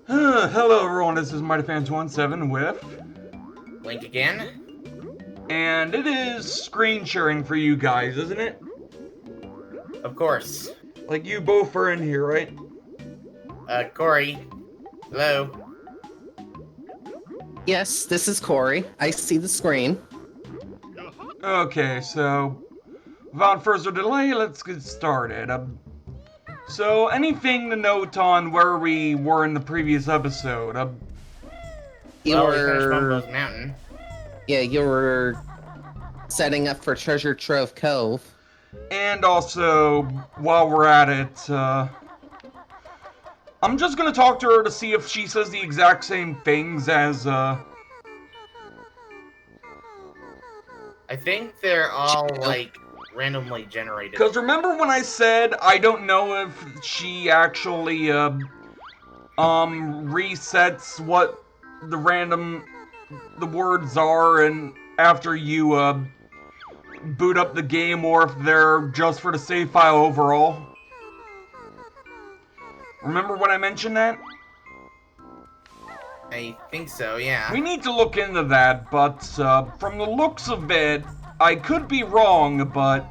Hello everyone, this is MF217 with... Link again? And it is screen sharing for you guys, isn't it? Of course. Like you both are in here, right? Corey. Hello. Yes, this is Corey. I see the screen. Okay, so... without further delay, let's get started. So, anything to note on where we were in the previous episode? We finished Bumbo's Mountain. Yeah, you were setting up for Trove Cove. And also, while we're at it, I'm just gonna talk to her to see if she says the exact same things as, I think they're all, like, randomly generated. Because remember when I said I don't know if she actually, resets what the words are and after you, boot up the game, or if they're just for the save file overall? Remember when I mentioned that? I think so, yeah. We need to look into that, but from the looks of it, I could be wrong, but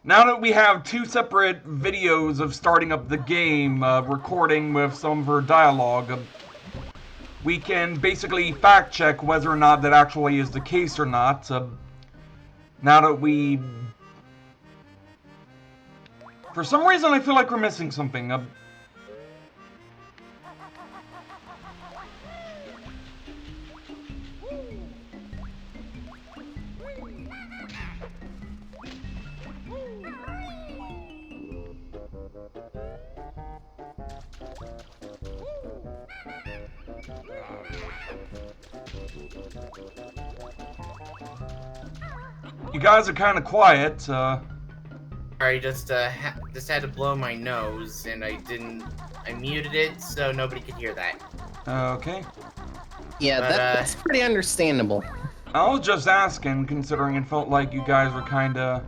now that we have two separate videos of starting up the game, recording with some of her dialogue, we can basically fact check whether or not that actually is the case or not. Now that we... For some reason I feel like we're missing something. You guys are kind of quiet. I just had to blow my nose, and I muted it so nobody could hear that. Okay. Yeah, But, that's pretty understandable. I was just asking, considering it felt like you guys were kinda...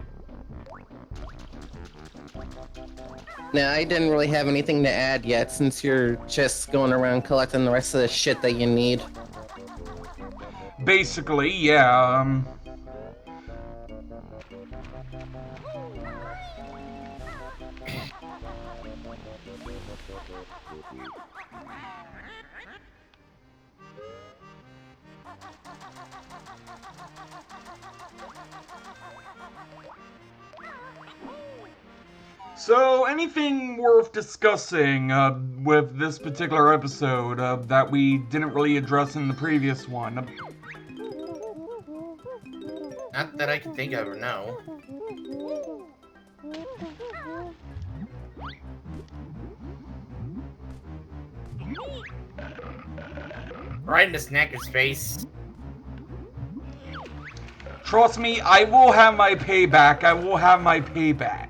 No, I didn't really have anything to add yet, since you're just going around collecting the rest of the shit that you need. Basically, yeah, So, anything worth discussing with this particular episode that we didn't really address in the previous one? Not that I can think of or know. Right in the snacker's face. Trust me, I will have my payback. I will have my payback.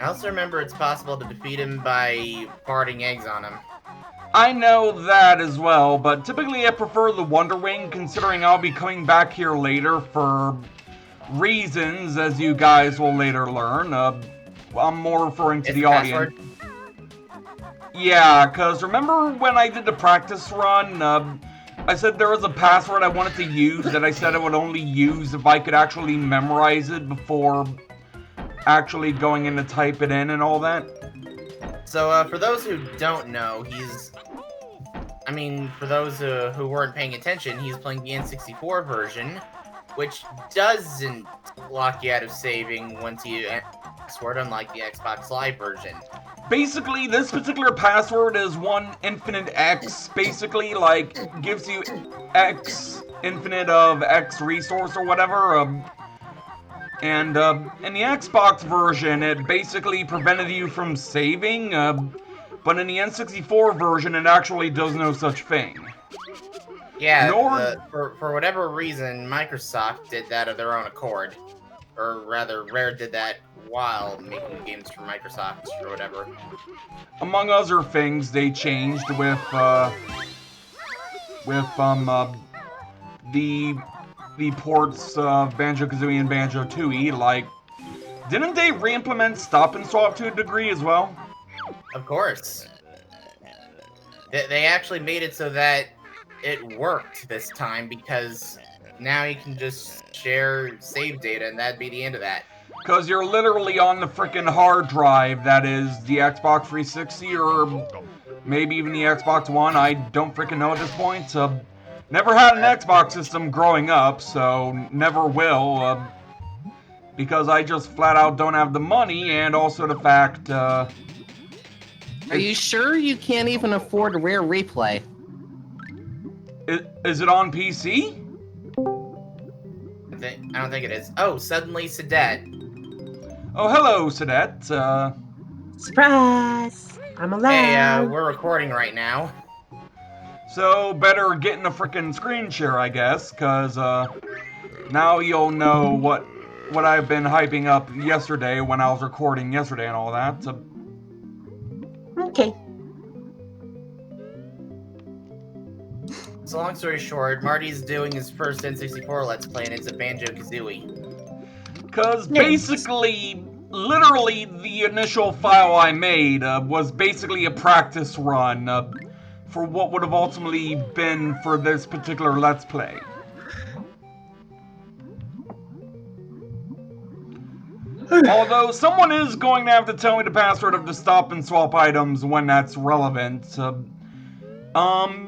I also remember it's possible to defeat him by farting eggs on him. I know that as well, but typically I prefer the Wonder Wing, considering I'll be coming back here later for reasons, as you guys will later learn. I'm more referring to the audience. Yeah, because remember when I did the practice run, I said there was a password I wanted to use that I said I would only use if I could actually memorize it before actually going in to type it in and all that. So, for those who don't know, for those who weren't paying attention, he's playing the N64 version, which doesn't lock you out of saving once you enter the password, unlike the Xbox Live version. Basically, this particular password is one infinite X, basically, like, gives you X, infinite of X resource or whatever, and, in the Xbox version, it basically prevented you from saving, but in the N64 version, it actually does no such thing. Yeah, for whatever reason, Microsoft did that of their own accord. or rather, Rare did that while making games for Microsoft or whatever. Among other things, they changed with the ports of Banjo-Kazooie and Banjo-Tooie. Like, didn't they re-implement Stop and Swap to a degree as well? Of course. They actually made it so that it worked this time, because now you can just share save data, and that'd be the end of that. Because you're literally on the freaking hard drive that is the Xbox 360 or maybe even the Xbox One. I don't freaking know at this point. Never had an Xbox system growing up, so never will. Because I just flat out don't have the money, and also the fact... Are you sure you can't even afford a Rare Replay? Is it on PC? I don't think it is. Oh, suddenly Sadet. Oh, hello, Sadet. Surprise! I'm alive. Hey, we're recording right now. So, better get in a frickin' screen share, I guess, because, now you'll know what I've been hyping up yesterday when I was recording yesterday and all that. So... Okay. So long story short, Marty's doing his first N64 Let's Play, and it's a Banjo-Kazooie. Because basically, literally, the initial file I made was basically a practice run for what would have ultimately been for this particular Let's Play. Although, someone is going to have to tell me the password of the stop and swap items when that's relevant.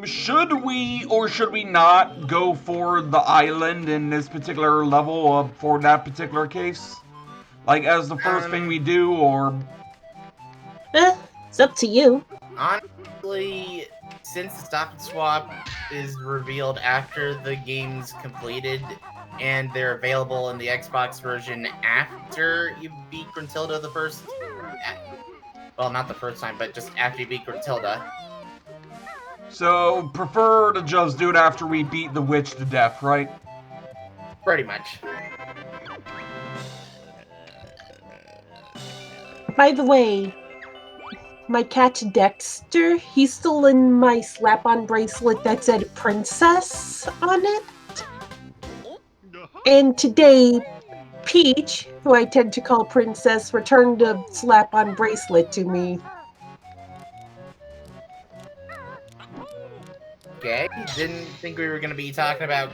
Should we or should we not go for the island in this particular level for that particular case? Like, as the first thing we do, or... It's up to you. Honestly, since the stop and swap is revealed after the game's completed, and they're available in the Xbox version after you beat Gruntilda the first... Well, not the first time, but just after you beat Gruntilda. So, prefer to just do it after we beat the witch to death, right? Pretty much. By the way, my cat Dexter, he's still in my slap-on bracelet that said Princess on it. And today, Peach, who I tend to call Princess, returned a slap-on bracelet to me. Okay, didn't think we were going to be talking about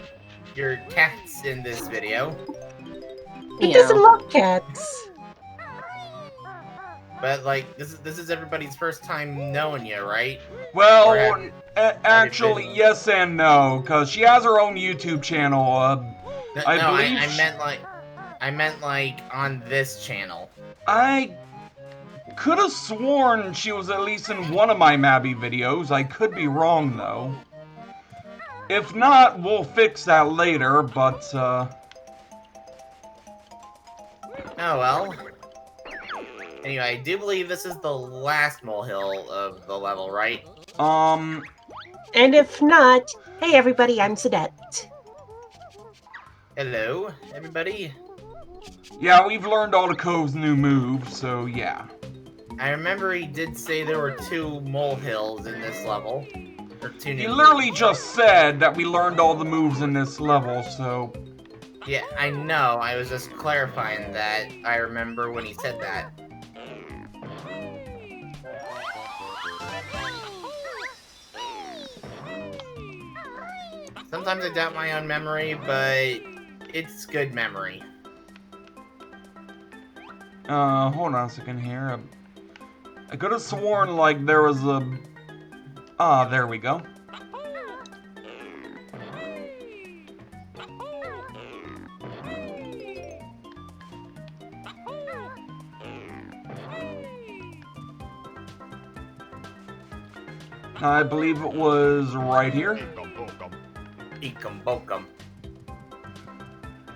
your cats in this video. He doesn't love cats. But, like, this is everybody's first time knowing you, right? Well, actually, yes and no, because she has her own YouTube channel. I meant like on this channel. I could have sworn she was at least in one of my Mabby videos. I could be wrong, though. If not, we'll fix that later, but, Oh, well. Anyway, I do believe this is the last molehill of the level, right? And if not, hey everybody, I'm Sadet. Hello, everybody. Yeah, we've learned all the Cove's new moves, so yeah. I remember he did say there were 2 molehills in this level. Or 2 new He literally moves. just said that we learned all the moves in this level, so... Yeah, I know. I was just clarifying that. I remember when he said that. Sometimes I doubt my own memory, but it's good memory. Hold on a second here. I could have sworn, like, there was a... Ah, there we go. I believe it was right here. Eekum bokum.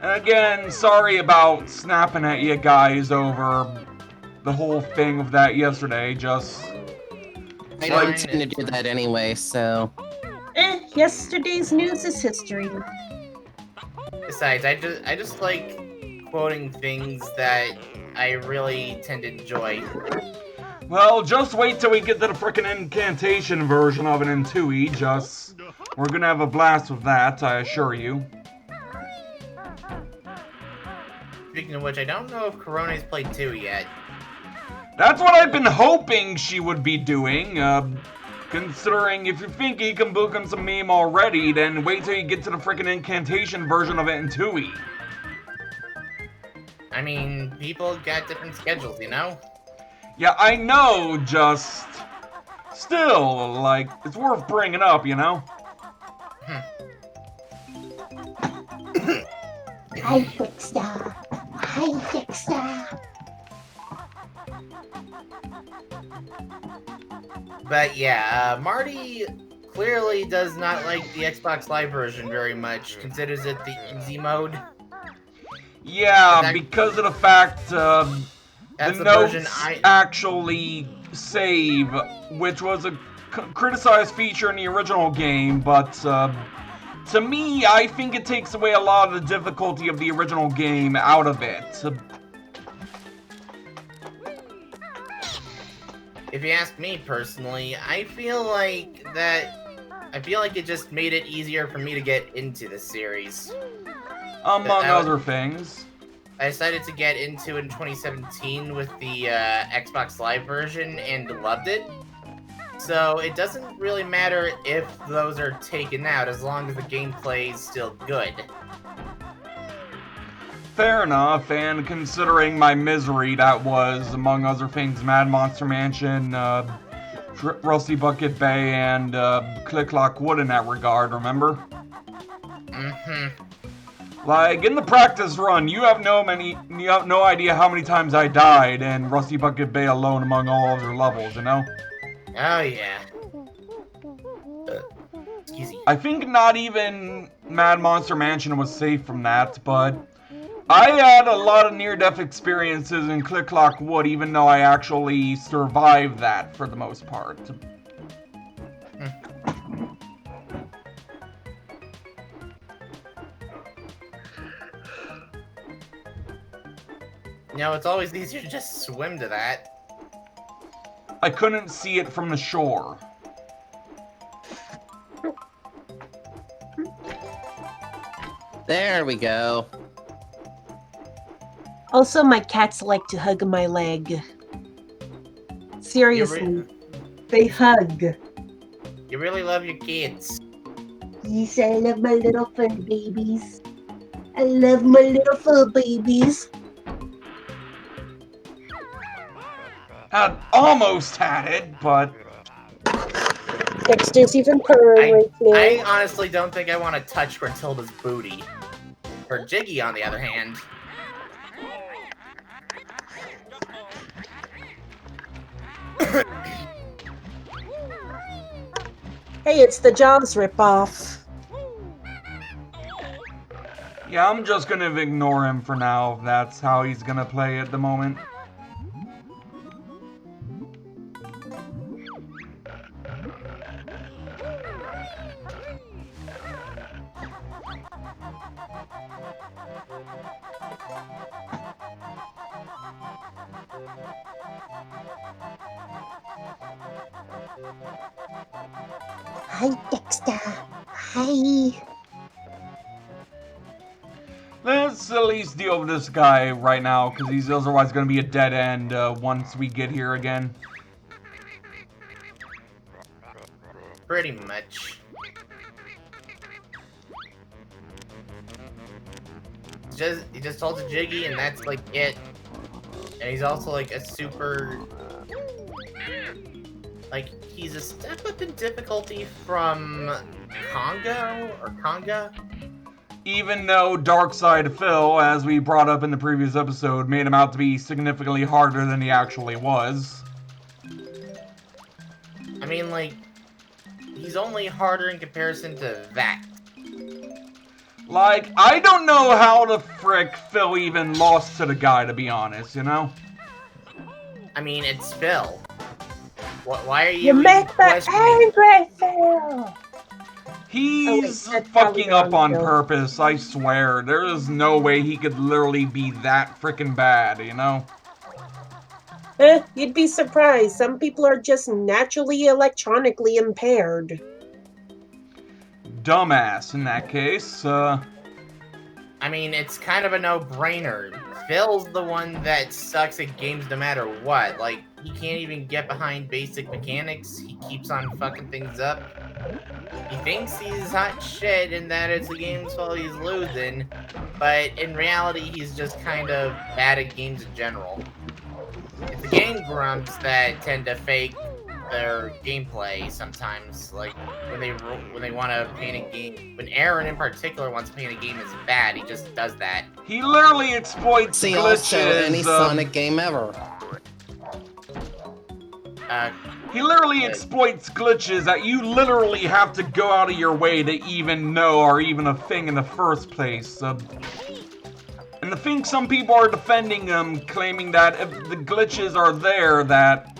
And again, sorry about snapping at you guys over the whole thing of that yesterday, just... I don't tend to do that anyway, so... Yesterday's news is history. Besides, I just like quoting things that I really tend to enjoy. Well, just wait till we get to the frickin' incantation version of it in 2E, we're gonna have a blast with that, I assure you. Speaking of which, I don't know if Corona's played 2 yet. That's what I've been hoping she would be doing, considering if you think you can book him some meme already, then wait till you get to the frickin' incantation version of it in 2E. I mean, people got different schedules, you know? Yeah, I know, just... Still, like, it's worth bringing up, you know? Hi, Dexter. Hi, Dexter. But yeah, Marty clearly does not like the Xbox Live version very much, considers it the easy mode. Yeah, because of the fact, the notes version actually save, which was a criticized feature in the original game, but, to me, I think it takes away a lot of the difficulty of the original game out of it. If you ask me personally, I feel like it just made it easier for me to get into the series. Among other things. I decided to get into it in 2017 with the Xbox Live version and loved it. So it doesn't really matter if those are taken out as long as the gameplay is still good. Fair enough, and considering my misery that was, among other things, Mad Monster Mansion, Rusty Bucket Bay, and Click Clock Wood in that regard, remember? Like, in the practice run, you have no idea how many times I died in Rusty Bucket Bay alone among all other levels, you know? Oh yeah. Easy. I think not even Mad Monster Mansion was safe from that, but I had a lot of near-death experiences in Click Clock Wood, even though I actually survived that for the most part. You know, it's always easier to just swim to that. I couldn't see it from the shore. There we go. Also, my cats like to hug my leg. Seriously, they hug. You really love your kids. Yes, I love my little fur babies. I love my little fur babies. I almost had it, but... Dexter's even purring right now. I honestly don't think I want to touch Gruntilda's booty. For Jiggy, on the other hand. Hey, it's the Jaws ripoff. Yeah, I'm just gonna ignore him for now, if that's how he's gonna play at the moment. Hi, Dexter. Hi. Let's at least deal with this guy right now, because he's otherwise going to be a dead end once we get here again. Pretty much. He just told to Jiggy, and that's like it. And he's also like a super... Like, he's a step up in difficulty from Conga? Even though Darkside Phil, as we brought up in the previous episode, made him out to be significantly harder than he actually was. I mean, like, he's only harder in comparison to that. Like, I don't know how the frick Phil even lost to the guy, to be honest, you know? I mean, it's Phil. Why are you You make me questioning? angry, Phil! He's that's probably fucking up wrong, on Bill. purpose, I swear. There is no way he could literally be that freaking bad, you know? You'd be surprised. Some people are just naturally electronically impaired. Dumbass in that case. I mean, it's kind of a no-brainer. Phil's the one that sucks at games no matter what. Like, he can't even get behind basic mechanics. He keeps on fucking things up. He thinks he's hot shit and that it's the game's fault he's losing, but in reality, he's just kind of bad at games in general. It's the game grumps that tend to fake their gameplay sometimes. Like when they want to paint a game. When Aaron in particular wants to paint a game as bad, he just does that. He literally exploits See glitches. also any Sonic game ever. He literally exploits glitches that you literally have to go out of your way to even know are even a thing in the first place. And the thing some people are defending him, claiming that if the glitches are there, that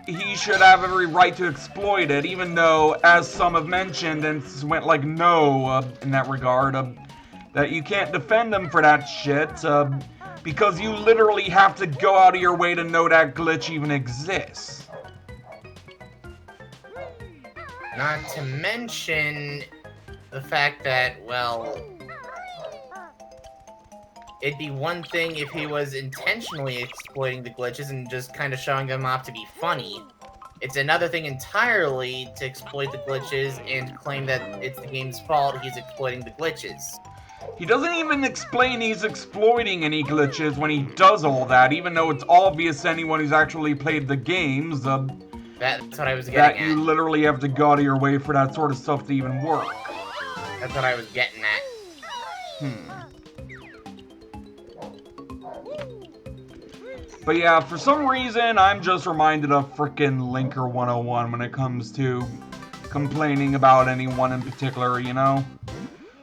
he should have every right to exploit it, even though, as some have mentioned, and went like no in that regard, that you can't defend him for that shit, because you literally have to go out of your way to know that glitch even exists. Not to mention the fact that, well, it'd be one thing if he was intentionally exploiting the glitches and just kind of showing them off to be funny. It's another thing entirely to exploit the glitches and claim that it's the game's fault he's exploiting the glitches. He doesn't even explain he's exploiting any glitches when he does all that, even though it's obvious to anyone who's actually played the games, That's what I was that getting at. you literally have to go out of your way for that sort of stuff to even work. That's what I was getting at. But yeah, for some reason, I'm just reminded of frickin' Linker 101 when it comes to complaining about anyone in particular, you know?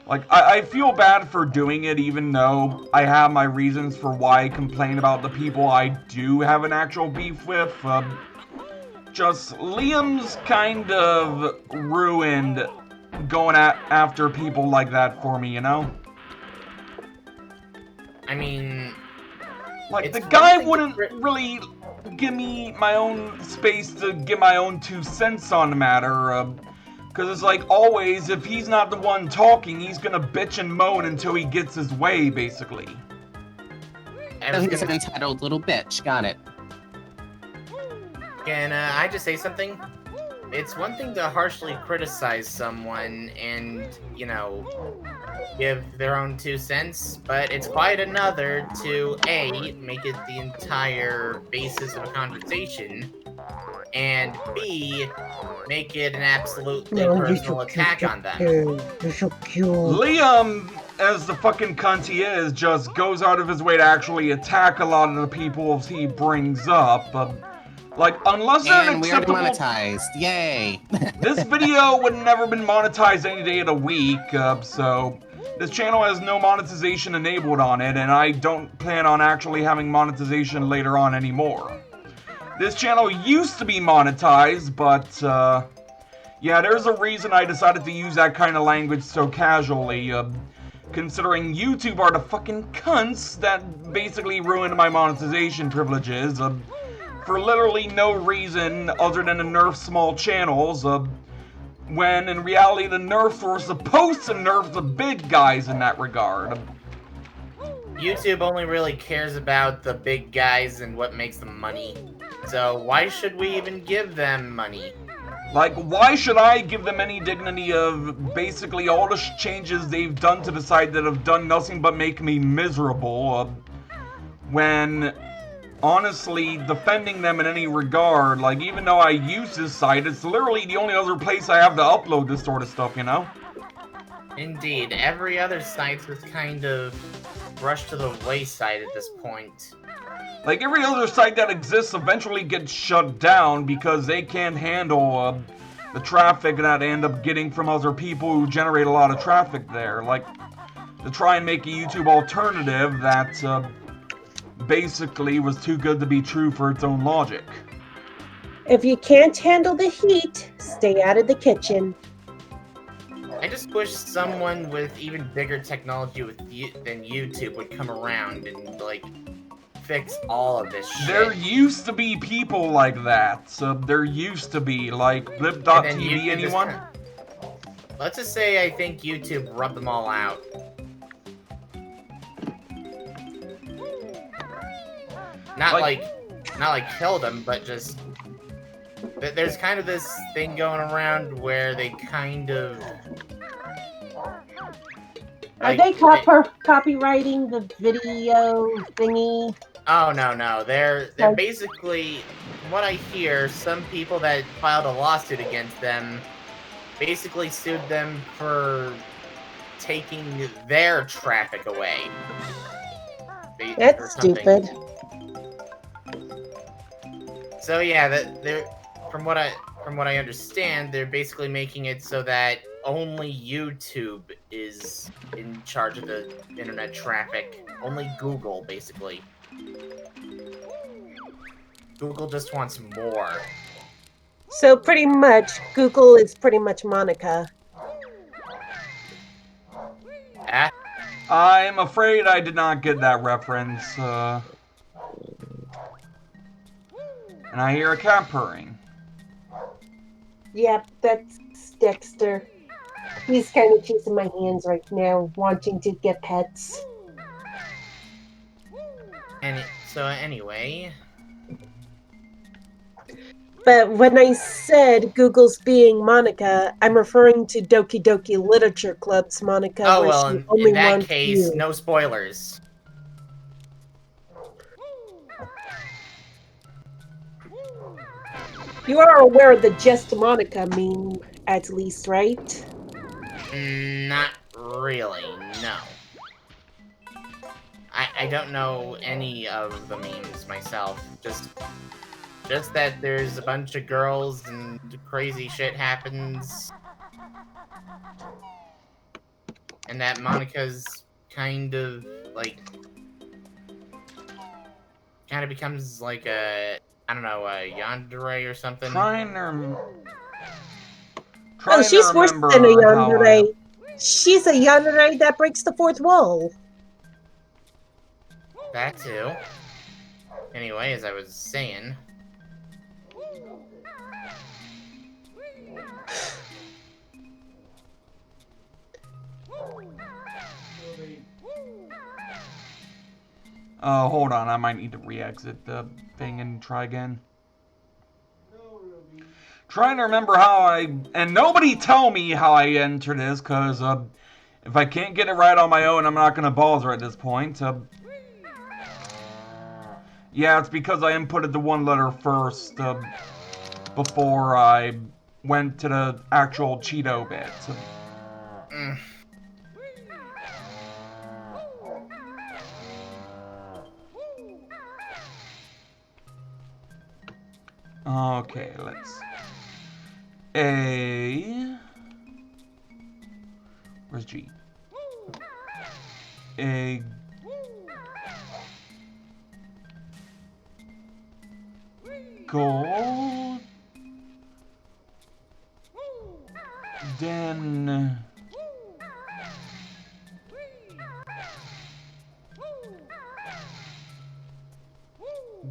Like, I feel bad for doing it, even though I have my reasons for why I complain about the people I do have an actual beef with. Just, Liam's kind of ruined going after people like that for me, you know? I mean, like, it's the guy one thing wouldn't to really give me my own space to give my own 2 cents on the matter, because it's like, always, if he's not the one talking, he's gonna bitch and moan until he gets his way, basically. He's an entitled little bitch. Got it. Can I just say something? It's one thing to harshly criticize someone and, you know, give their own 2 cents, but it's quite another to A, make it the entire basis of a conversation, and B, make it an absolutely personal attack on them. You're so cute. Liam, as the fucking cunt he is, just goes out of his way to actually attack a lot of the people he brings up. Like, unless they're And we are acceptable... monetized. Yay! This video would have never been monetized any day of the week, so... This channel has no monetization enabled on it, and I don't plan on actually having monetization later on anymore. This channel used to be monetized, but, yeah, there's a reason I decided to use that kind of language so casually, considering YouTube are the fucking cunts that basically ruined my monetization privileges, for literally no reason other than to nerf small channels, when in reality the nerfs were supposed to nerf the big guys in that regard. YouTube only really cares about the big guys and what makes them money. So why should we even give them money? Like, why should I give them any dignity of basically all the changes they've done to the site that have done nothing but make me miserable, when... honestly, defending them in any regard, like, even though I use this site, it's literally the only other place I have to upload this sort of stuff, you know? Indeed, every other site was kind of brushed to the wayside at this point. Like, every other site that exists eventually gets shut down because they can't handle, the traffic that they end up getting from other people who generate a lot of traffic there. Like, to try and make a YouTube alternative that, basically was too good to be true for its own logic. If you can't handle the heat, stay out of the kitchen. I just wish someone with even bigger technology than YouTube would come around and, like, fix all of this shit. There used to be people like that. So there used to be, like, Blip.tv, anyone? Let's just say I think YouTube rubbed them all out. Not like killed them, but just... There's kind of this thing going around where they kind of... Are they copywriting the video thingy? Oh, no. They're basically... From what I hear, some people that filed a lawsuit against them basically sued them for taking their traffic away. That's stupid. So yeah, from what I understand, they're basically making it so that only YouTube is in charge of the internet traffic. Only Google, basically. Google just wants more. So pretty much, Google is pretty much Monica. I'm afraid I did not get that reference. And I hear a cat purring. Yep, that's Dexter. He's kind of chasing my hands right now, wanting to get pets. So anyway... But when I said Google's being Monica, I'm referring to Doki Doki Literature Club's Monica. Oh, well, in that case, no spoilers. You are aware of the Just Monica meme, at least, right? Not really, no. I don't know any of the memes myself. Just that there's a bunch of girls and crazy shit happens. And that Monica's kind of, like... kind of becomes like a... I don't know, a yandere or something. She's worse than a yandere. She's a yandere that breaks the fourth wall. That too. Anyway, as I was saying... Hold on, I might need to re-exit the thing and try again. Trying to remember how and nobody tell me how I entered this, cause, if I can't get it right on my own, I'm not gonna bother at this point. Yeah, it's because I inputted the one letter first, before I went to the actual Cheeto bit. Okay, let's... Where's G? Gold... Then...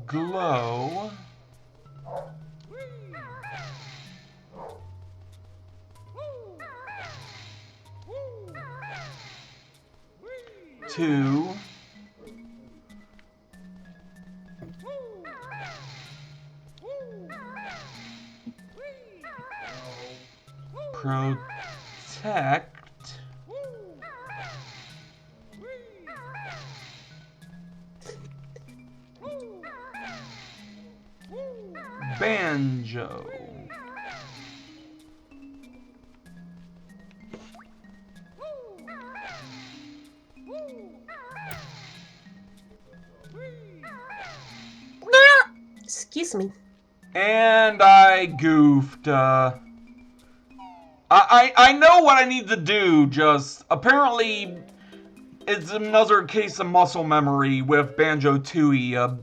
Glow... 2... Protect... Banjo... Excuse me. And I goofed, I know what I need to do, just apparently it's another case of muscle memory with Banjo-Tooie,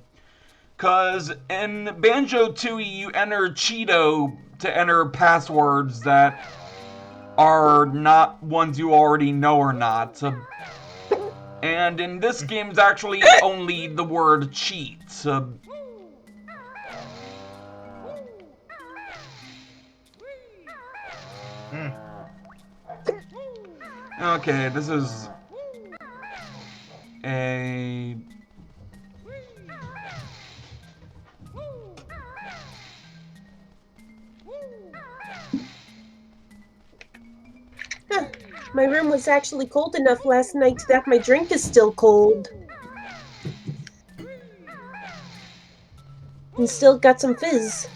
cause in Banjo-Tooie you enter Cheeto to enter passwords that are not ones you already know or not. And in this game, it's actually only the word cheat. Okay, this is a... Huh. My room was actually cold enough last night that my drink is still cold. And still got some fizz.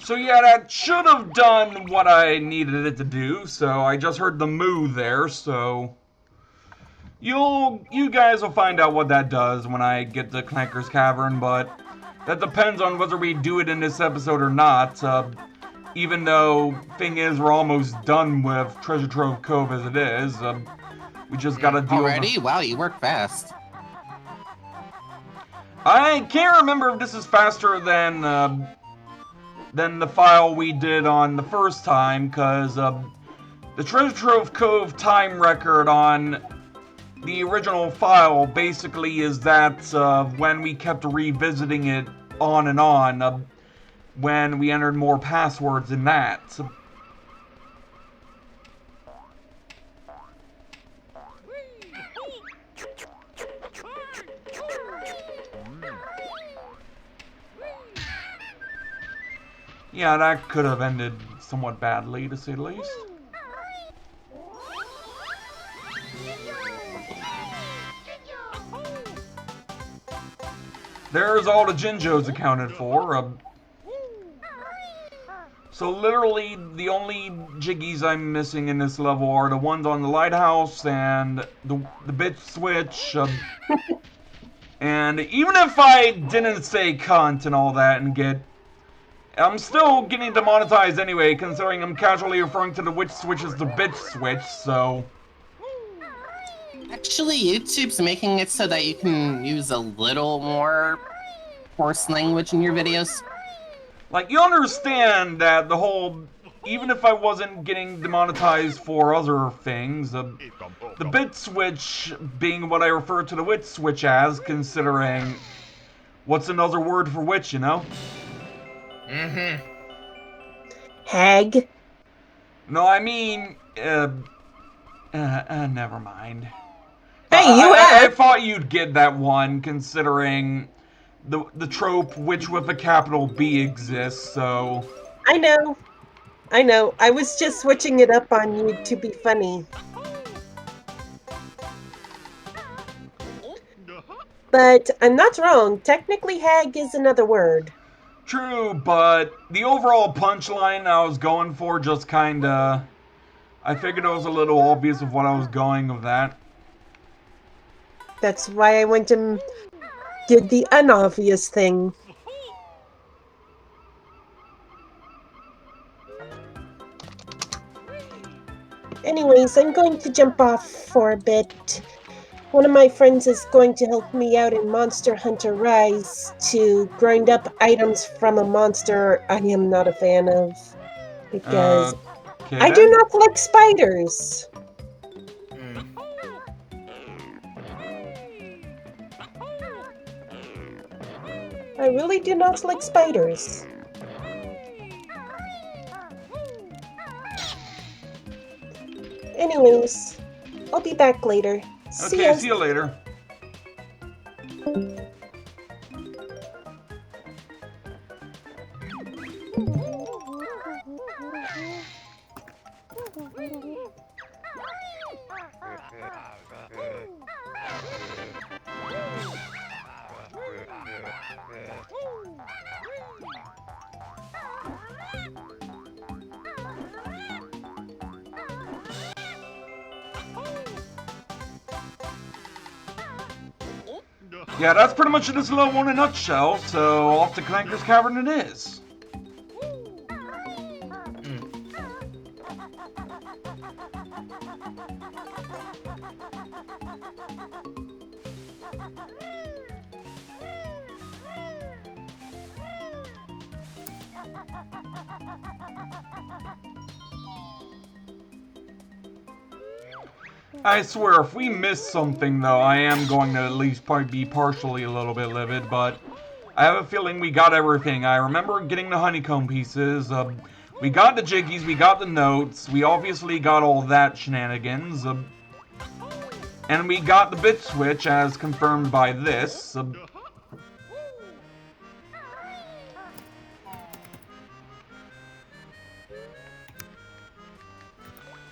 So yeah, that should have done what I needed it to do, so I just heard the moo there, so... You guys will find out what that does when I get to Clanker's Cavern, but that depends on whether we do it in this episode or not. Even though, thing is, we're almost done with Trove Cove as it is. We just gotta deal Already? Wow, you work fast. I can't remember if this is faster than the file we did on the first time, because the Trove Cove time record on the original file basically is that when we kept revisiting it on and on, when we entered more passwords in that. Yeah, that could have ended somewhat badly, to say the least. There's all the Jinjos accounted for. So literally, the only Jiggies I'm missing in this level are the ones on the lighthouse and the bit switch. And even if I didn't say cunt and all that and I'm still getting demonetized anyway, considering I'm casually referring to the witch switch as the bit switch, so... Actually, YouTube's making it so that you can use a little more coarse language in your videos. Like, you understand that the whole... Even if I wasn't getting demonetized for other things, the bit switch being what I refer to the witch switch as, considering... What's another word for witch, you know? Hag. No, I mean... never mind. Hey, I thought you'd get that one, considering the trope witch with a capital B exists, so... I know. I was just switching it up on you to be funny. But I'm not wrong. Technically, hag is another word. True, but the overall punchline I was going for just kinda... I figured it was a little obvious of what I was going with that. That's why I went and did the unobvious thing. Anyways, I'm going to jump off for a bit. One of my friends is going to help me out in Monster Hunter Rise to grind up items from a monster I am not a fan of. Because Okay, I do not like spiders. I really do not like spiders. Anyways, I'll be back later. Okay, see you later. Yeah, that's pretty much this level in a nutshell, so off to Clanker's Cavern it is. I swear, if we miss something, though, I am going to at least probably be partially a little bit livid, but I have a feeling we got everything. I remember getting the honeycomb pieces, we got the jiggies, we got the notes, we obviously got all that shenanigans, and we got the bit switch, as confirmed by this.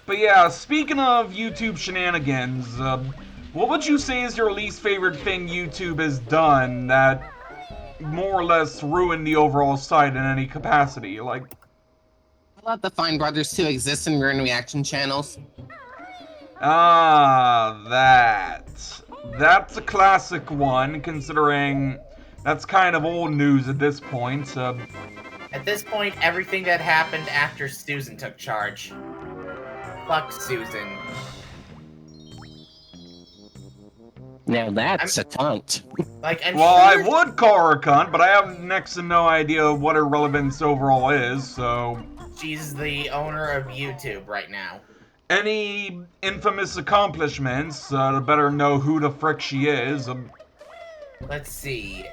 But yeah, speaking of YouTube shenanigans, what would you say is your least favorite thing YouTube has done that more or less ruined the overall site in any capacity? Like, I love the Fine Brothers 2 exist in Rune Reaction channels. ah, that's a classic one, considering that's kind of old news at this point. At this point, everything that happened after Susan took charge. Fuck Susan. Now that's a taunt. Like, I'm Well, I sure would call her a cunt, but I have next to no idea what her relevance overall is, so... she's the owner of YouTube right now. Any infamous accomplishments, to better know who the frick she is. Let's see.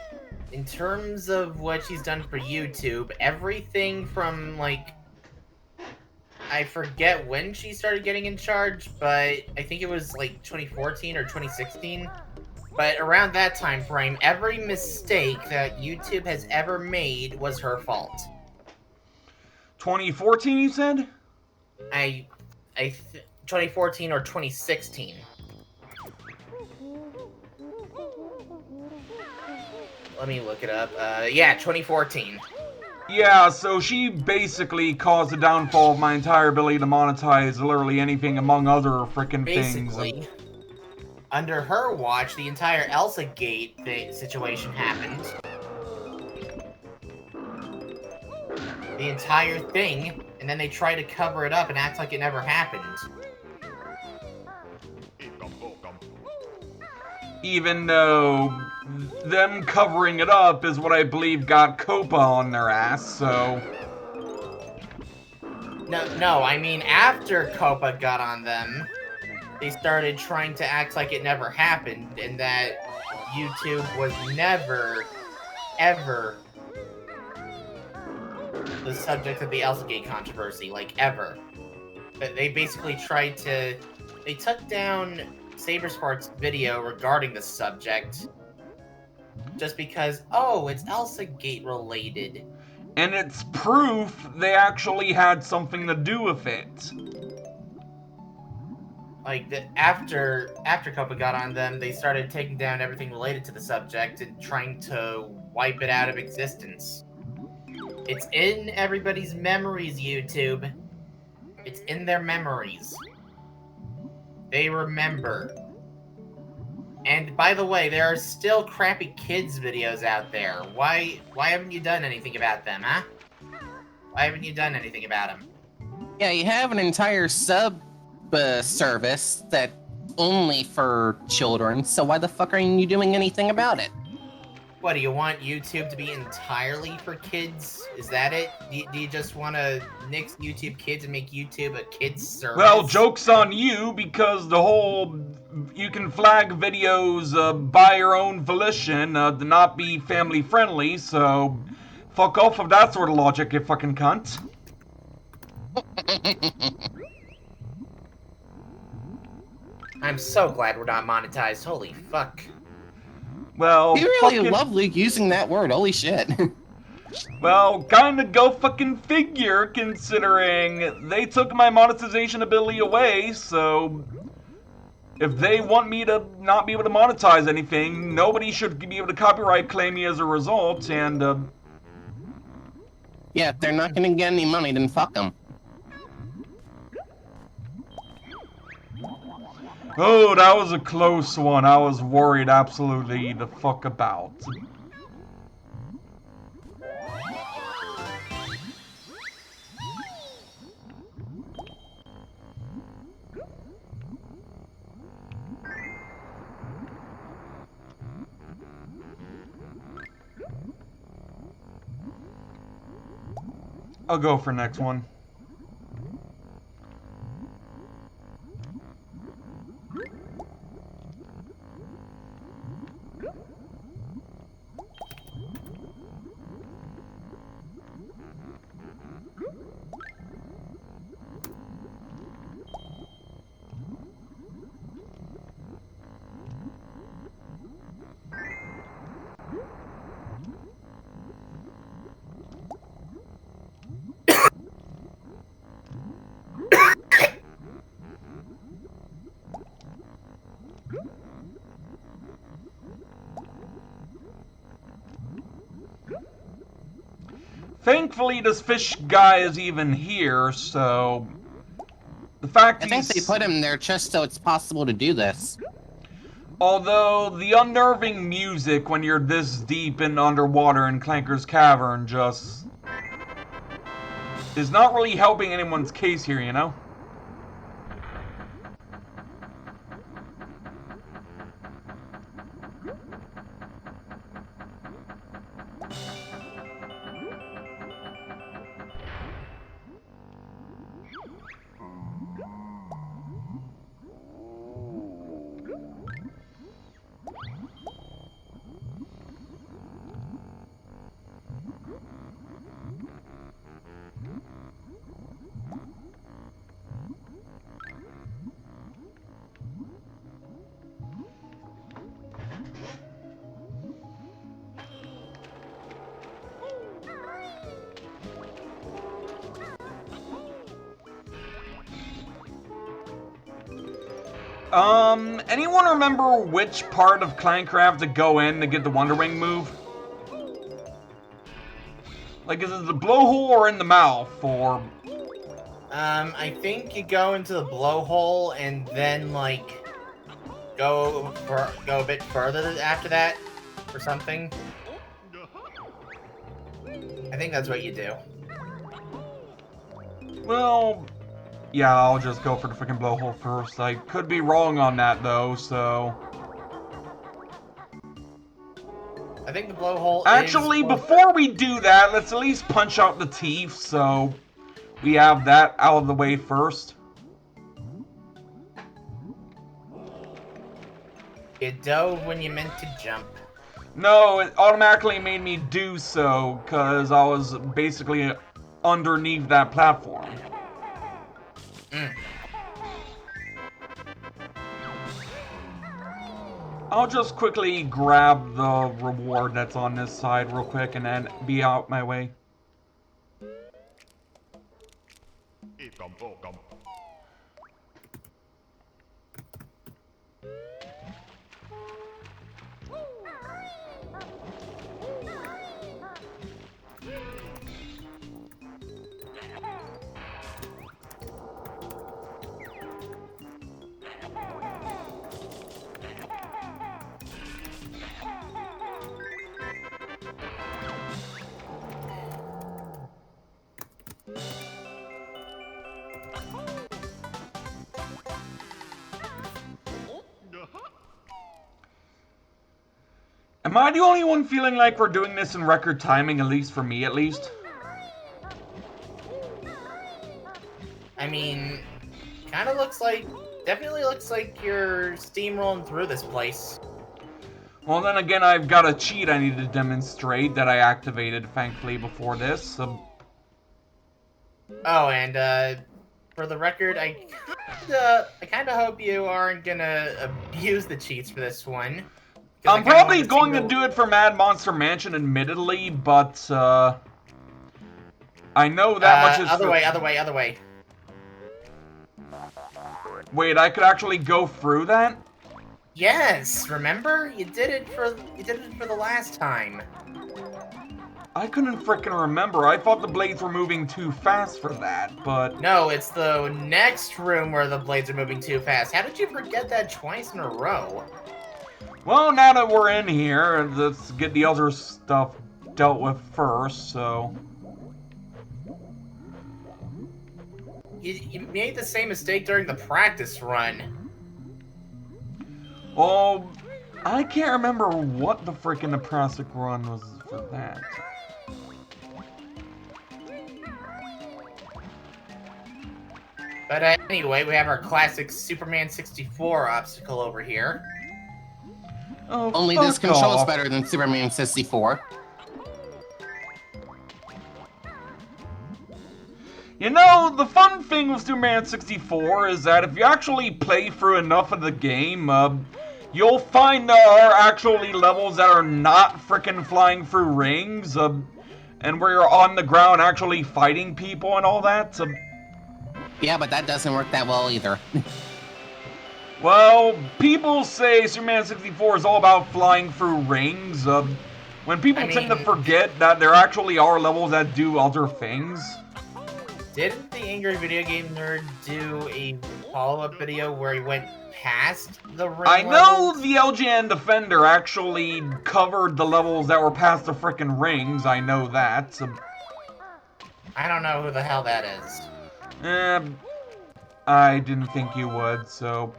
In terms of what she's done for YouTube, everything from, like... I forget when she started getting in charge, but I think it was, like, 2014 or 2016. But around that time frame, every mistake that YouTube has ever made was her fault. 2014, you said? 2014 or 2016. Let me look it up. Yeah, 2014. Yeah, so she basically caused the downfall of my entire ability to monetize literally anything among other frickin' things. Basically, under her watch, the entire Elsa Gate situation happened. The entire thing, and then they try to cover it up and act like it never happened. Even though them covering it up is what I believe got Copa on their ass, so... No, I mean after Copa got on them, they started trying to act like it never happened, and that YouTube was never, ever the subject of the Elsagate controversy, like ever. But they basically tried to... they took down Sabersport's video regarding the subject just because, oh, it's Elsagate related. And it's proof they actually had something to do with it. Like, after Copa got on them, they started taking down everything related to the subject and trying to wipe it out of existence. It's in everybody's memories, YouTube. It's in their memories. They remember. And by the way, there are still crappy kids videos out there. Why haven't you done anything about them, huh? Why haven't you done anything about them? Yeah, you have an entire sub service that only for children, so why the fuck aren't you doing anything about it? What, do you want YouTube to be entirely for kids? Is that it? Do you just want to nix YouTube Kids and make YouTube a kids service? Well, joke's on you, because the whole... you can flag videos by your own volition to not be family friendly, so... fuck off of that sort of logic, you fucking cunt. I'm so glad we're not monetized. Holy fuck. Well, You really fucking... lovely using that word, holy shit. Well, kinda go fucking figure, considering they took my monetization ability away, so... if they want me to not be able to monetize anything, nobody should be able to copyright claim me as a result, and, Yeah, if they're not gonna get any money, then fuck them. Oh, that was a close one. I was worried absolutely the fuck about. I'll go for next one. Thankfully, this fish guy is even here, so... The fact I think they put him there just so it's possible to do this. Although, the unnerving music when you're this deep in underwater in Clanker's Cavern just... is not really helping anyone's case here, you know? Anyone remember which part of Clancraft to go in to get the Wonder Wing move? Like, is it the blowhole or in the mouth, or... I think you go into the blowhole and then, like, go a bit further after that, or something. I think that's what you do. Well... yeah, I'll just go for the freaking blowhole first. I could be wrong on that, though, so... I think the blowhole Actually, before we do that, let's at least punch out the teeth, so... we have that out of the way first. You dove when you meant to jump. No, it automatically made me do so, because I was basically underneath that platform. I'll just quickly grab the reward that's on this side real quick and then be out my way. Am I the only one feeling like we're doing this in record timing, at least for me, at least? I mean, kind of looks like, definitely looks like you're steamrolling through this place. Well, then again, I've got a cheat I need to demonstrate that I activated, thankfully, before this. Oh, and for the record, I kind of hope you aren't gonna abuse the cheats for this one. I'm probably going to do it for Mad Monster Mansion, admittedly, but I know that much is... Other way. Wait, I could actually go through that? Yes, remember? You did it for the last time. I couldn't frickin' remember. I thought the blades were moving too fast for that, but... No, it's the next room where the blades are moving too fast. How did you forget that twice in a row? Well, now that we're in here, let's get the other stuff dealt with first, so... You made the same mistake during the practice run. Oh, I can't remember what the frickin' the practice run was for that. But anyway, we have our classic Superman 64 obstacle over here. Oh, Only this fuck controls off. better than Superman 64. You know, the fun thing with Superman 64 is that if you actually play through enough of the game, you'll find there are actually levels that are not frickin' flying through rings, and where you're on the ground actually fighting people and all that. Yeah, but that doesn't work that well either. Well, people say Superman 64 is all about flying through rings. When people tend to forget that there actually are levels that do other things. Didn't the Angry Video Game Nerd do a follow-up video where he went past the ring I know levels? the LGN Defender actually covered the levels that were past the frickin' rings, I know that. I don't know who the hell that is. I didn't think you would, so...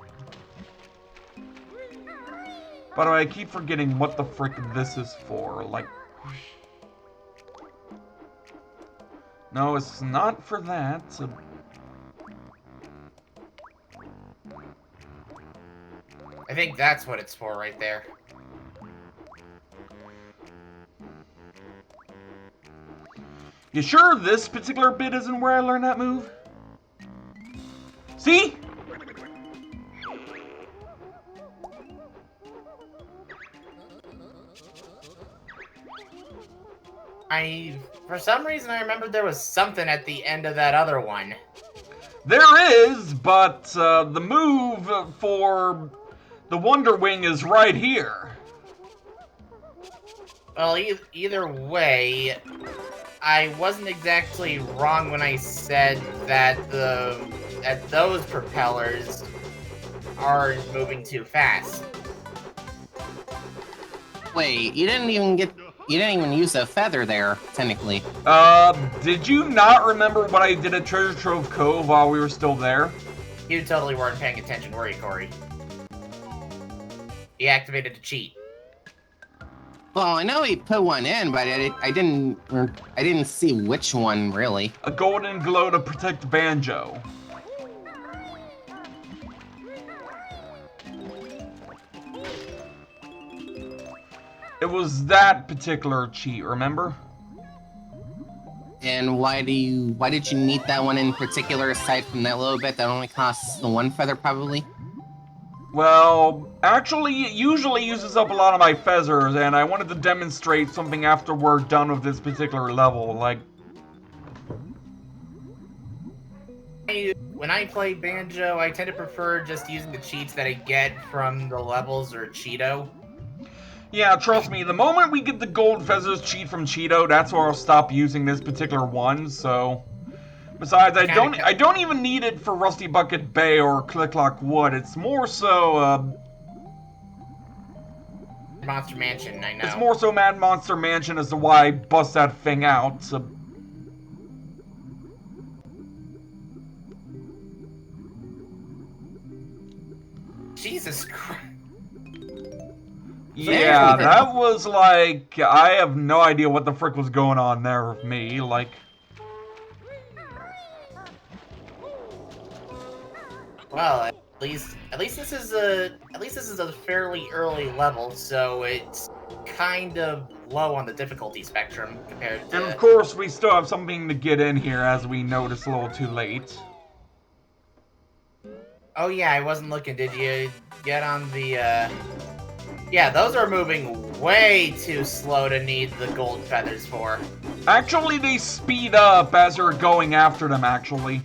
By the way, I keep forgetting what the frick this is for, like... No, it's not for that. I think that's what it's for right there. You sure this particular bit isn't where I learned that move? See? For some reason, I remembered there was something at the end of that other one. There is, but the move for the Wonder Wing is right here. Well, either way, I wasn't exactly wrong when I said that those propellers are moving too fast. Wait, you didn't even use a feather there, technically. Did you not remember what I did at Trove Cove while we were still there? You totally weren't paying attention, were you, Corey? He activated a cheat. Well, I know he put one in, but I didn't see which one really. A golden glow to protect Banjo. It was that particular cheat, remember? And why did you need that one in particular, aside from that little bit that only costs the one feather, probably? Well, actually, it usually uses up a lot of my feathers, and I wanted to demonstrate something after we're done with this particular level, like... When I play Banjo, I tend to prefer just using the cheats that I get from the levels or Cheeto. Yeah, trust me, the moment we get the gold feathers cheat from Cheeto, that's where I'll stop using this particular one, so... Besides, I don't even need it for Rusty Bucket Bay or Click Clock Wood, it's more so, Monster Mansion, I know. It's more so Mad Monster Mansion as to why I bust that thing out, so... Jesus Christ. Yeah, that was like... I have no idea what the frick was going on there with me, like... Well, at least this is a fairly early level, so it's kind of low on the difficulty spectrum compared to... And of course, we still have something to get in here, as we noticed a little too late. Oh yeah, I wasn't looking. Did you get on the, Yeah, those are moving way too slow to need the gold feathers for. Actually, they speed up as you're going after them, actually.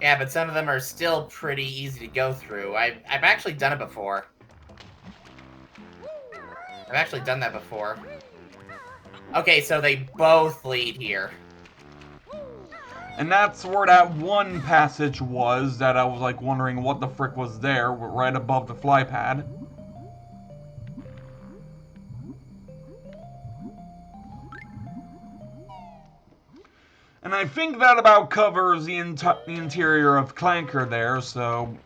Yeah, but some of them are still pretty easy to go through. I've actually done it before. I've actually done that before. Okay, so they both lead here. And that's where that one passage was that I was like wondering what the frick was there, right above the fly pad. And I think that about covers the interior of Clanker there, so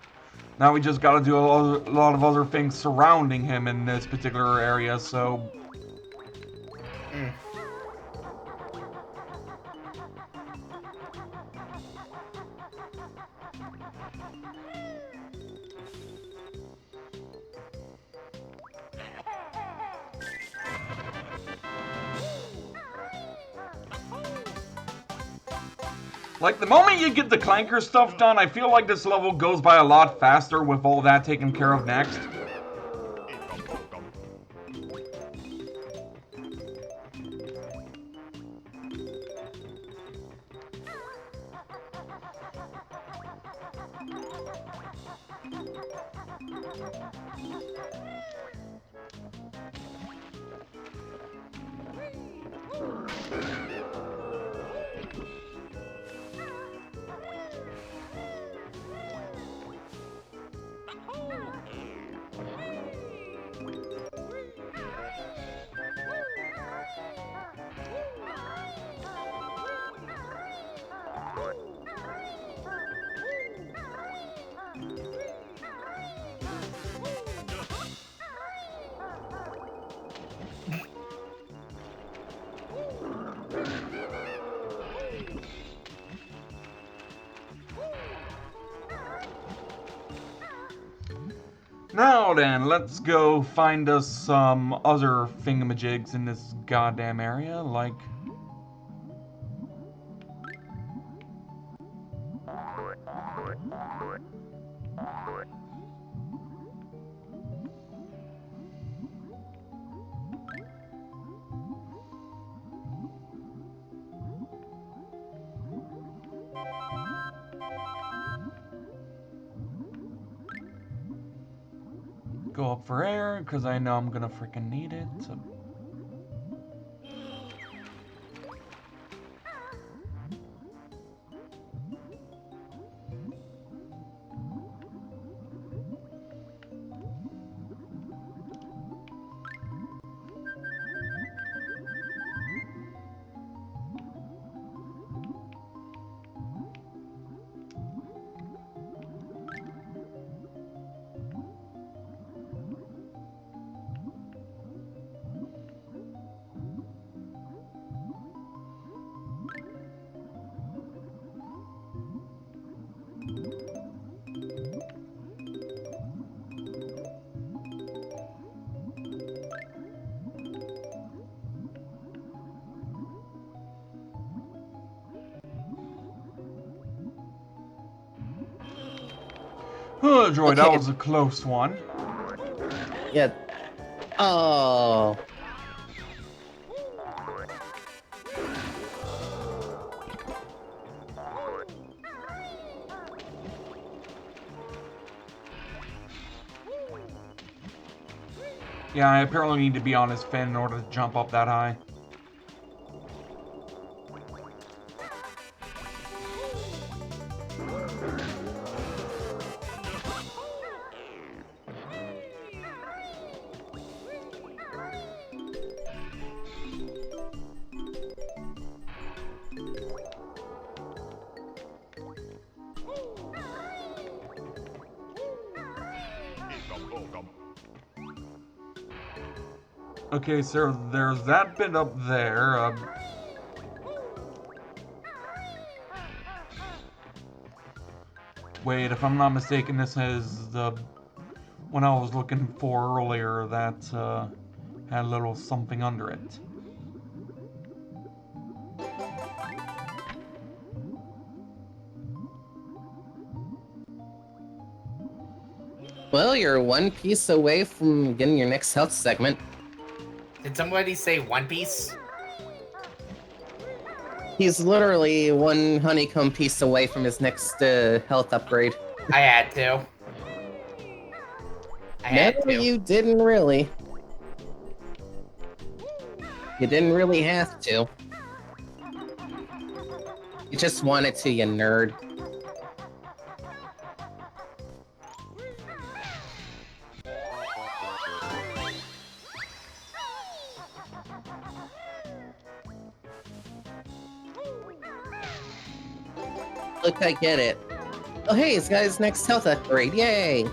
now we just gotta do a lot of other things surrounding him in this particular area, so... Like, the moment you get the Clanker stuff done, I feel like this level goes by a lot faster with all that taken care of next. Now then, let's go find us some other thingamajigs in this goddamn area, like... Go up for air, because I know I'm gonna freaking need it. So. Oh, Droid, that was a close one. Yeah. Oh. Yeah, I apparently need to be on his fin in order to jump up that high. Okay, so there's that bit up there. Wait, if I'm not mistaken, this is the one I was looking for earlier that had a little something under it. Well, you're one piece away from getting your next health segment. Did somebody say One Piece? He's literally one honeycomb piece away from his next health upgrade. I had to. No, you didn't really. You didn't really have to. You just wanted to, you nerd. Look, I get it. Oh hey, it's got his next health upgrade, yay!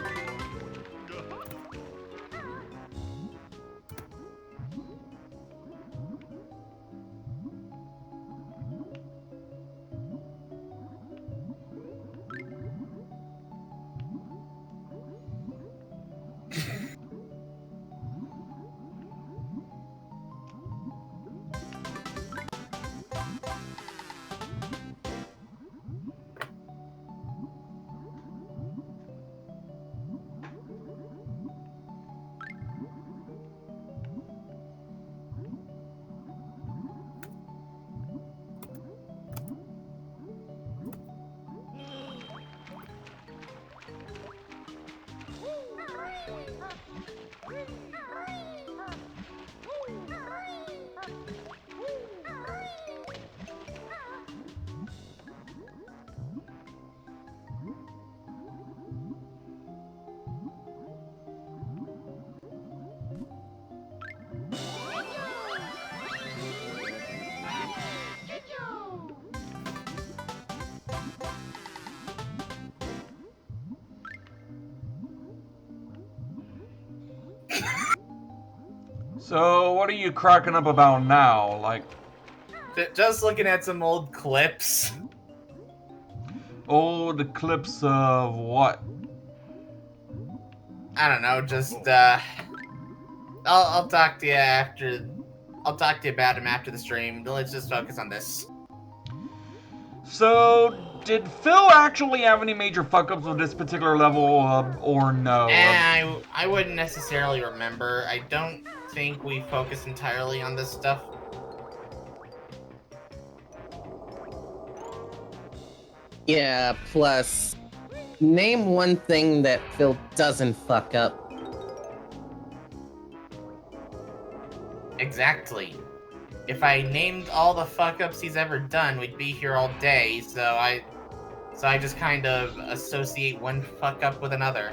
So, what are you cracking up about now? Like, Just looking at some old clips. old clips of what? I don't know, just I'll talk to you after. I'll talk to you about him after the stream. Let's just focus on this. So, did Phil actually have any major fuck-ups with this particular level, or no? I wouldn't necessarily remember. I don't think we focus entirely on this stuff. Yeah, plus, name one thing that Phil doesn't fuck up. Exactly. If I named all the fuck-ups he's ever done, we'd be here all day, so I just kind of associate one fuck-up with another.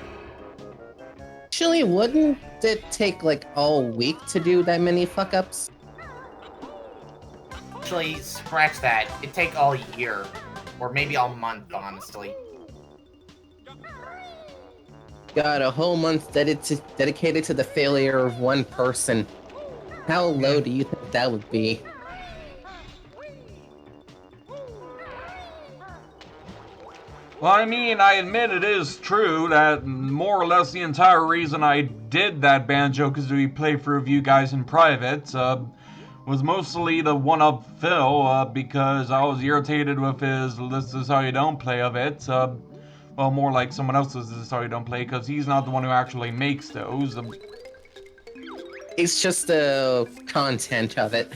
Actually, wouldn't it take like all week to do that many fuck-ups? Actually, scratch that. It'd take all year. Or maybe all month, honestly. Got a whole month dedicated to the failure of one person. How low do you think that would be? Well, I mean, I admit it is true that more or less the entire reason I did that Banjo-Kazooie playthrough of you guys in private, was mostly the one-up Phil, because I was irritated with his "this is how you don't play" of it. Well, more like someone else's "this is how you don't play," because he's not the one who actually makes those. It's just the content of it.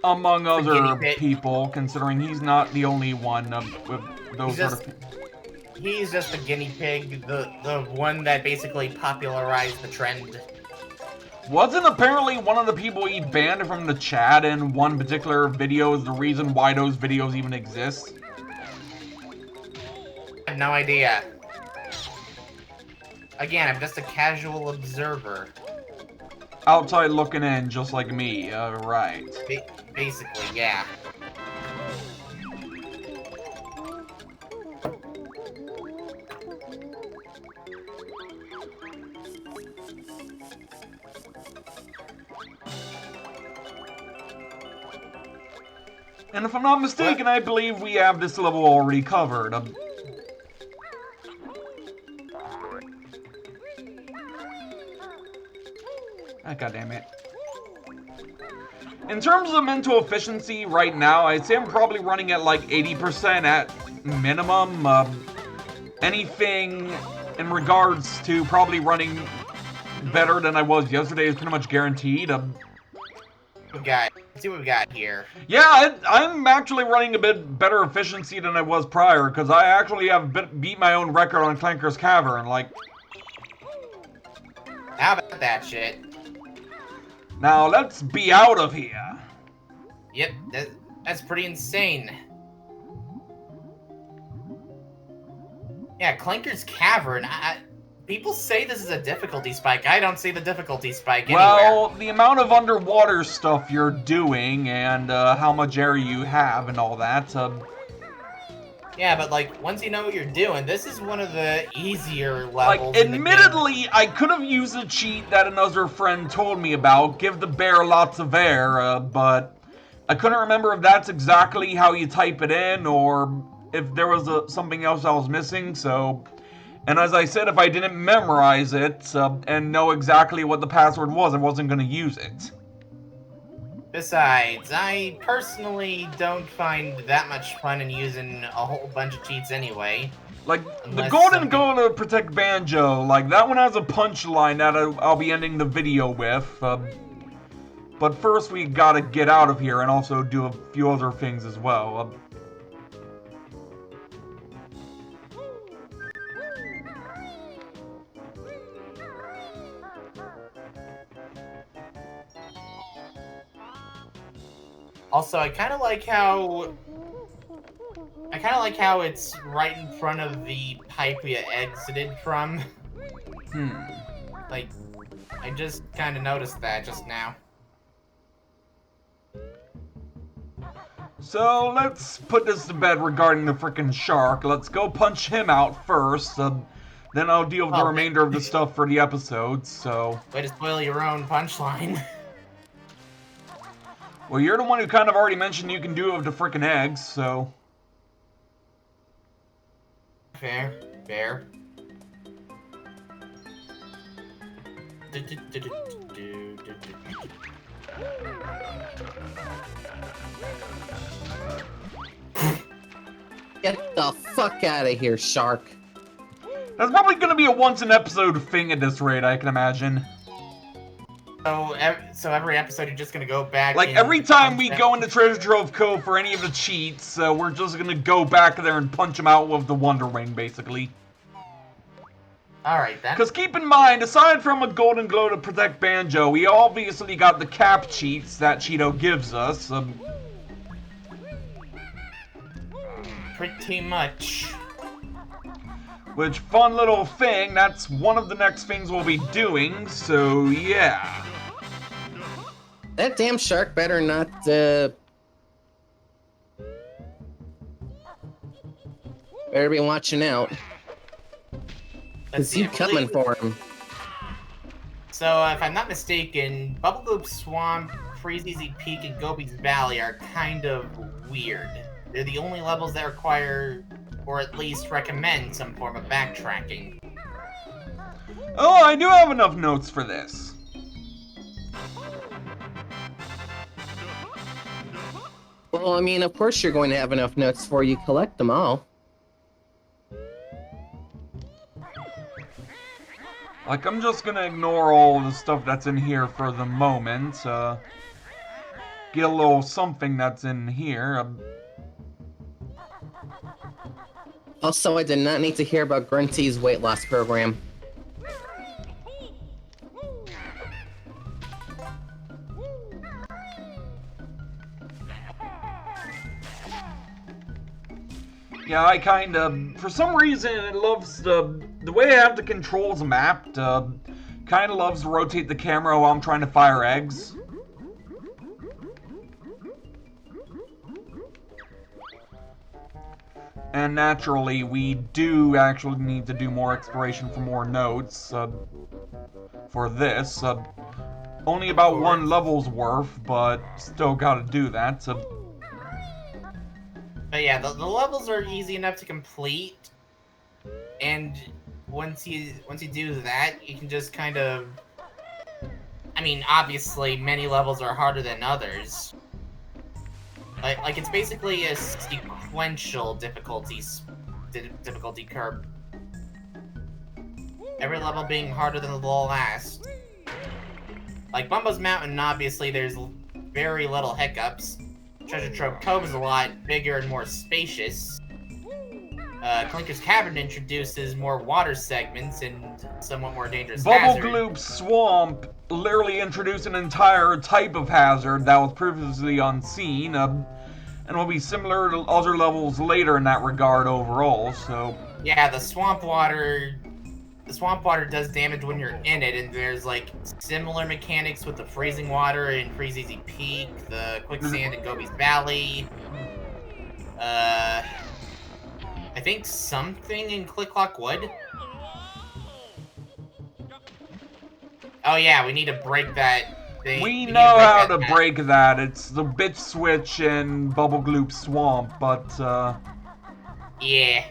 Among other people, considering he's not the only one with those He's just the guinea pig, the one that basically popularized the trend. Wasn't apparently one of the people he banned from the chat in one particular video is the reason why those videos even exist? I have no idea. Again, I'm just a casual observer. Outside looking in, just like me, right. Basically, yeah. And if I'm not mistaken, I believe we have this level already covered. God damn it. In terms of mental efficiency right now, I'd say I'm probably running at like 80% at minimum. Anything in regards to probably running better than I was yesterday is pretty much guaranteed. See what we got here. Yeah, I'm actually running a bit better efficiency than I was prior, because I actually have beat my own record on Clanker's Cavern. Like, How about that shit? now let's be out of here. Yep, that's pretty insane. Yeah, Clanker's Cavern. People say this is a difficulty spike. I don't see the difficulty spike anywhere. Well, the amount of underwater stuff you're doing and how much area you have and all that. Yeah, but like, once you know what you're doing, this is one of the easier Like, levels in the game. admittedly, I could have used a cheat that another friend told me about, give the bear lots of air, but I couldn't remember if that's exactly how you type it in or if there was something else I was missing, so... And as I said, if I didn't memorize it and know exactly what the password was, I wasn't going to use it. Besides, I personally don't find that much fun in using a whole bunch of cheats anyway. Like, the Unless golden something- goal to protect Banjo, like, that one has a punchline that I'll be ending the video with. But first we gotta get out of here and also do a few other things as well. Also, I kind of like how it's right in front of the pipe we exited from. Like, I just kind of noticed that just now. So, let's put this to bed regarding the frickin' shark. Let's go punch him out first, then I'll deal with the Oh. remainder of the stuff for the episode, so... Way to spoil your own punchline. Well, you're the one who kind of already mentioned you can do it with the frickin' eggs, so... Fair. Get the fuck out of here, shark. That's probably gonna be a once-an-episode thing at this rate, I can imagine. So every episode you're just gonna go back. Like, and every time we punch go into Trove Cove for any of the cheats, we're just gonna go back there and punch them out with the Wonder Wing, basically. Alright then. Because keep in mind, aside from a golden glow to protect Banjo, we obviously got the cap cheats that Cheeto gives us. Pretty much. Which, fun little thing, that's one of the next things we'll be doing, so yeah. That damn shark better not, better be watching out. Cause you coming for him. So, if I'm not mistaken, Bubblegloop Swamp, Freezeezy Peak, and Gobi's Valley are kind of weird. They're the only levels that require, or at least recommend, some form of backtracking. Oh, I do have enough notes for this. Well, I mean, of course you're going to have enough notes for you collect them all. Like, I'm just gonna ignore all the stuff that's in here for the moment, get a little something that's in here. Also, I did not need to hear about Grunty's weight loss program. Yeah, I kinda, for some reason, it loves the way I have the controls mapped, kinda loves to rotate the camera while I'm trying to fire eggs. And naturally, we do actually need to do more exploration for more notes, for this. Only about one level's worth, but still gotta do that, But yeah, the levels are easy enough to complete, and once you do that, you can just kind of... I mean, obviously, many levels are harder than others. Like it's basically a sequential difficulty curve. Every level being harder than the last. Like Bumbo's Mountain, obviously, there's very little hiccups. Treasure Trove Cove is a lot bigger and more spacious. Clinker's Cavern introduces more water segments and somewhat more dangerous hazards. Bubble Swamp literally introduced an entire type of hazard that was previously unseen, and will be similar to other levels later in that regard overall, so... Yeah, the swamp water does damage when you're in it, and there's like similar mechanics with the freezing water in Freeze Easy Peak, the quicksand in Gobi's Valley. I think something in Click Clock Wood. Oh yeah, we need to break that thing. We know how to break that. It's the bit switch in Bubble Gloop Swamp, but yeah.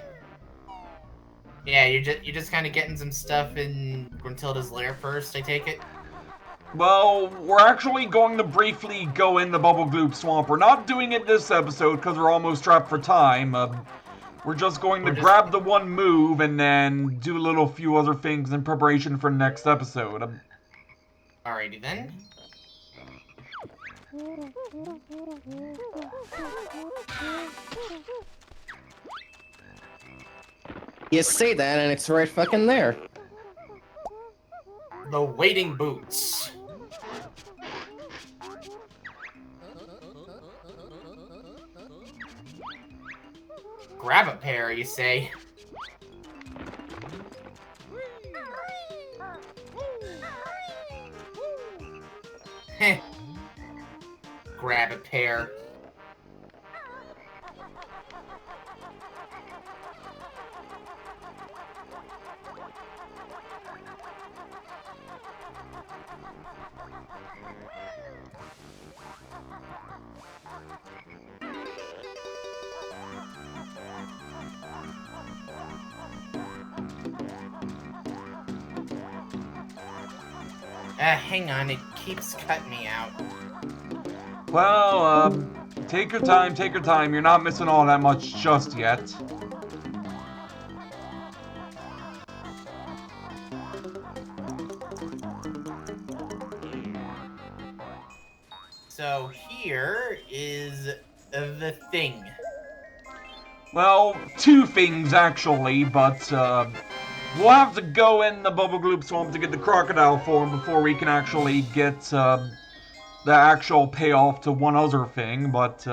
Yeah, you're just kind of getting some stuff in Gruntilda's lair first, I take it? Well, we're actually going to briefly go in the Bubble Gloop Swamp. We're not doing it this episode because we're almost strapped for time. We're just going to grab the one move and then do a little few other things in preparation for next episode. Alrighty then. You say that and it's right fucking there. The Waiting Boots. Grab a pair, you say? Heh. Grab a pair. Hang on, it keeps cutting me out. Well, take your time, take your time. You're not missing all that much just yet. So here is the thing. Well, two things actually, but we'll have to go in the Bubble Gloop Swamp to get the crocodile form before we can actually get the actual payoff to one other thing, but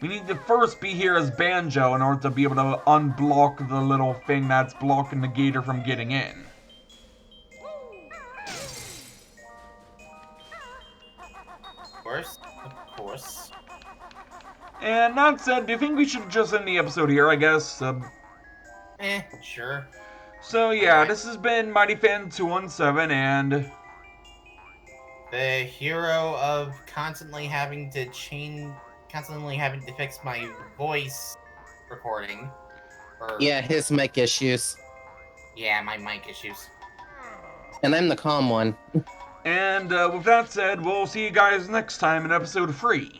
we need to first be here as Banjo in order to be able to unblock the little thing that's blocking the gator from getting in. Of course. And that said, do you think we should just end the episode here, I guess? Sure. So yeah, this has been MightyFan217, and... the hero of constantly having to fix my voice recording. Yeah, his mic issues. Yeah, my mic issues. And I'm the calm one. And with that said, we'll see you guys next time in episode 3.